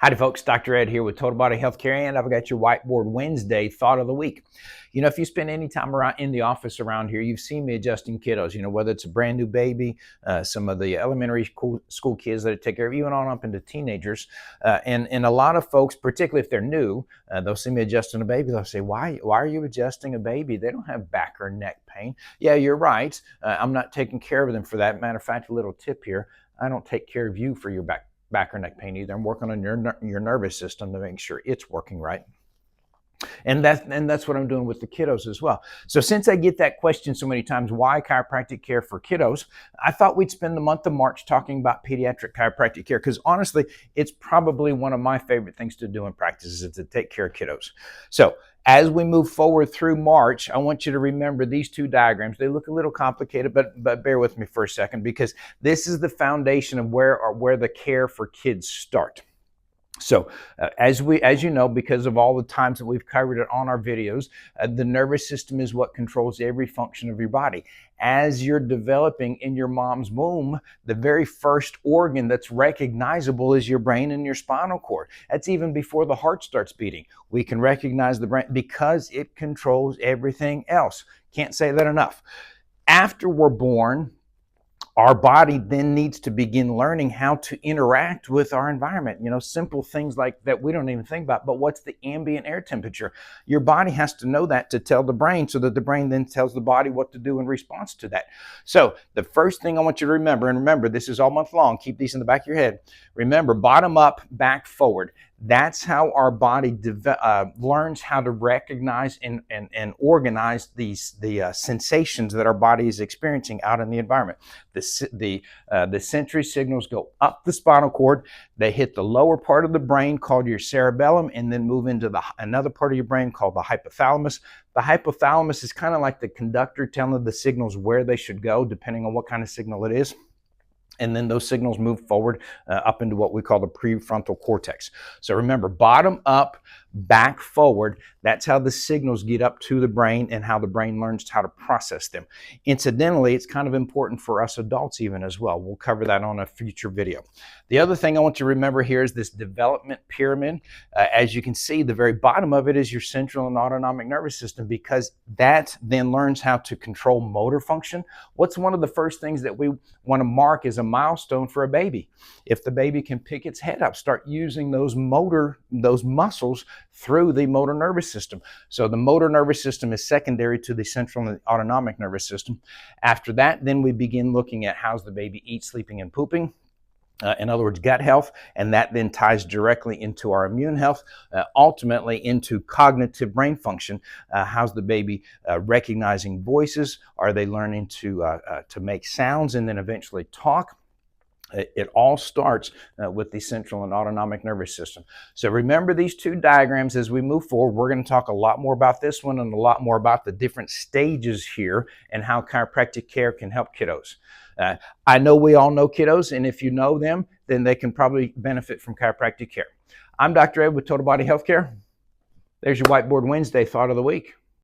Howdy folks, Dr. Ed here with Total Body Healthcare, and I've got your Whiteboard Wednesday thought of the week. You know, if you spend any time around in the office around here, you've seen me adjusting kiddos, you know, whether it's a brand new baby, some of the elementary school kids that I take care of, even on up into teenagers. And a lot of folks, particularly if they're new, they'll see me adjusting a baby. They'll say, why are you adjusting a baby? They don't have back or neck pain. Yeah, you're right. I'm not taking care of them for that. Matter of fact, a little tip here, I don't take care of you for your back or neck pain either. I'm working on your nervous system to make sure it's working right. And that's what I'm doing with the kiddos as well. So since I get that question so many times, why chiropractic care for kiddos, I thought we'd spend the month of March talking about pediatric chiropractic care, because honestly, it's probably one of my favorite things to do in practice is to take care of kiddos. So as we move forward through March, I want you to remember these two diagrams. They look a little complicated, but bear with me for a second, because this is the foundation of where the care for kids start. So as you know, because of all the times that we've covered it on our videos, the nervous system is what controls every function of your body. As you're developing in your mom's womb, the very first organ that's recognizable is your brain and your spinal cord. That's even before the heart starts beating. We can recognize the brain because it controls everything else. Can't say that enough. After we're born, our body then needs to begin learning how to interact with our environment. You know, simple things like that we don't even think about, but what's the ambient air temperature? Your body has to know that to tell the brain, so that the brain then tells the body what to do in response to that. So the first thing I want you to remember, and remember, this is all month long, keep these in the back of your head. Remember, bottom up, back forward. That's how our body learns how to recognize and organize the sensations that our body is experiencing out in the environment. The sensory signals go up the spinal cord. They hit the lower part of the brain called your cerebellum, and then move into another part of your brain called the hypothalamus. The hypothalamus is kind of like the conductor telling the signals where they should go, depending on what kind of signal it is. And then those signals move forward up into what we call the prefrontal cortex. So remember, bottom up, back forward, that's how the signals get up to the brain and how the brain learns how to process them. Incidentally, it's kind of important for us adults even as well. We'll cover that on a future video. The other thing I want you to remember here is this development pyramid. As you can see, the very bottom of it is your central and autonomic nervous system, because that then learns how to control motor function. What's one of the first things that we want to mark as a milestone for a baby? If the baby can pick its head up, start using those muscles through the motor nervous system. So the motor nervous system is secondary to the central and autonomic nervous system. After that, then we begin looking at how's the baby eat, sleeping, and pooping. In other words, gut health, and that then ties directly into our immune health, ultimately into cognitive brain function. How's the baby recognizing voices? Are they learning to make sounds and then eventually talk? It all starts with the central and autonomic nervous system. So remember these two diagrams as we move forward. We're going to talk a lot more about this one and a lot more about the different stages here and how chiropractic care can help kiddos. I know we all know kiddos, and if you know them, then they can probably benefit from chiropractic care. I'm Dr. Ed with Total Body Healthcare. There's your Whiteboard Wednesday thought of the week.